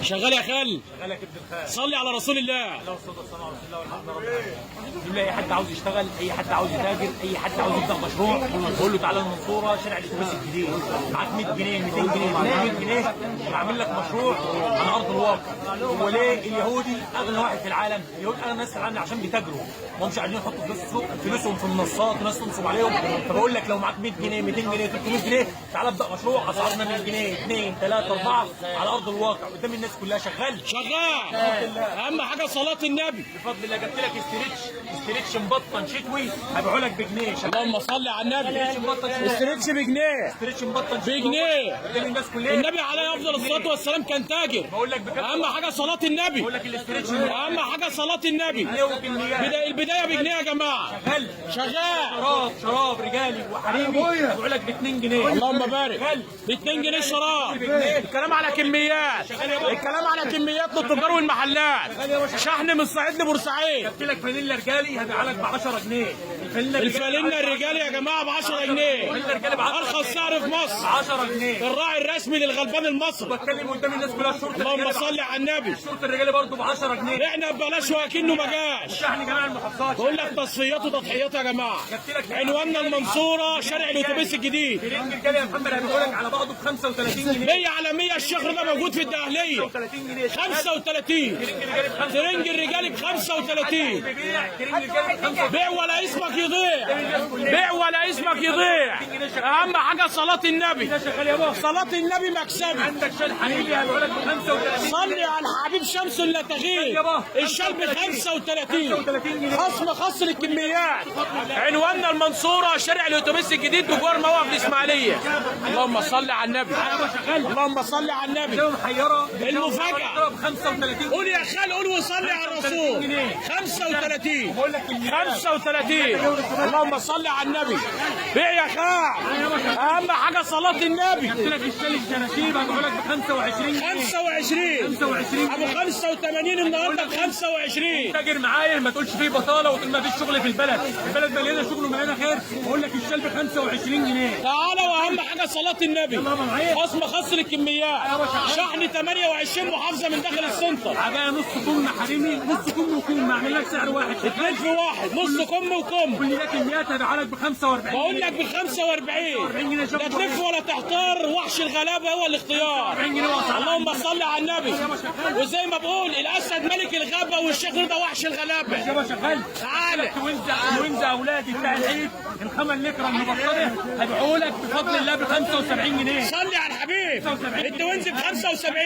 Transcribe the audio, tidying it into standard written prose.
شغال يا خال. شغال يا كبد الخال. صلي على رسول الله. الله والصلاه والسلام على رسول الله والحمد لله رب العالمين. بالله اي حد عاوز يشتغل، اي حد عاوز يتاجر، اي حد عاوز يبدا مشروع، قول له تعالى المنصوره شارع الاتوبيس الجديد، معاك 100 جنيه 200 جنيه 300 جنيه بعمل لك مشروع على ارض الواقع. هو ليه اليهودي اغنى واحد في العالم؟ اليهود اغنى الناس في العالم عشان بيتاجروا، ما همش عايزين يحطوا فلوسهم في المنصات وناس تنصب عليهم. فبقول لك لو معاك 100 جنيه 200 جنيه 300 جنيه تعالى ابدا مشروع اسعارنا 100 جنيه 2 3 4 على ارض الواقع قدام الناس كلها. شغال اهم حاجه صلاه النبي. بفضل الله جبت لك استريتش مبطن شتوي هبيعه لك بجنيه. اللهم صل على النبي. استريتش بجنيه. استريتش مبطن بجنيه قدام الناس كلها. النبي عليه افضل الصلاه والسلام كان تاجر. بقول لك بجد اهم حاجه صلاه النبي. بقول لك الاستريتش اهم حاجه صلاه النبي. البدايه بجنيه يا جماعه. شغال شراب رجالي وحريمي هبيعه لك ب 2 جنيه. اللهم بارك. ب 2 جنيه الشراب. الكلام على كميات. الكلام على كميات للتجار والمحلات. شحن من الصعيد لبورسعيد. جبت لك فانيلا رجالي هبيعها لك ب 10 جنيه. الفانيلا الرجالي يا جماعه ب 10 جنيه. ارخص سعر في مصر 10 جنيه. الراعي الرسمي للغلبان المصري. بتكلم قدام الناس كلها. الشرطه اللهم صل على النبي. الشرطه الرجالي برضه ب 10 جنيه. احنا ببلاش واكنه ما جاش. شحن جميع المحافظات. بقول لك تصفيات وتضحيات يا جماعه. عنواننا المنصوره شارع الاتوبيس الجديد. ترنج رجالي يا محمد هبيعه لك على بعضه ب 35 جنيه. 100 على 100 الشهر ده موجود في الدهليه. 35 جنيه. 35 ترنج الرجالي ب 35. بيع ولا اسمك يضيع. بيع ولا اسمك يضيع. اهم حاجه صلاه النبي. صلاه النبي مكسبي. عندك شال حبيبي هبيعه لك ب 35. صلي على الحبيب شمس لا تغيب. الشال ب 35 خصم للكميات. عنواننا المنصوره شارع الاتوبيس الجديد بجوار موقف الاسماعيليه. اللهم صل على النبي. اللهم صل على النبي. المفاجاه ب 35. قول يا خال قول وصلي على الرسول. 35 اللهم صل على النبي. بيع يا خال. اهم حاجه صلاه النبي. قلت لك الشال الشناشيب هبيعه لك ب 25 جنيه. 25 ابو 85 النهارده ب 25. تاجر معايا ما تقولش فيه بطاله وتقول ما فيش شغل في البلد مليانه شغل ومليانه خير. بقول لك الشال ب 25 جنيه. تعالى واهم حاجه صلاه النبي. خصم للكميات. شحن 28 محافظه من داخل السنتر. عبايه نص كم حريمي نص كم وكم ما اعمل لك سعر واحد. 2 في 1 نص كم وكم. كل ده كميات هبيعها لك ب 45. بقول لك ب 45 لا تلف ولا تحتار. وحش الغلابه هو الاختيار. اللهم صل على النبي. وزي ما بقول الاسد ملك الغابه والشيخ رضا وحش الغلابه. يا شغال. تعالى وانزع اولادي بتاع العيد الخمل نكره المبطله هبيعه لك بفضل الله ب 75 جنيه. صلي على الحبيب. التوينز ب 75.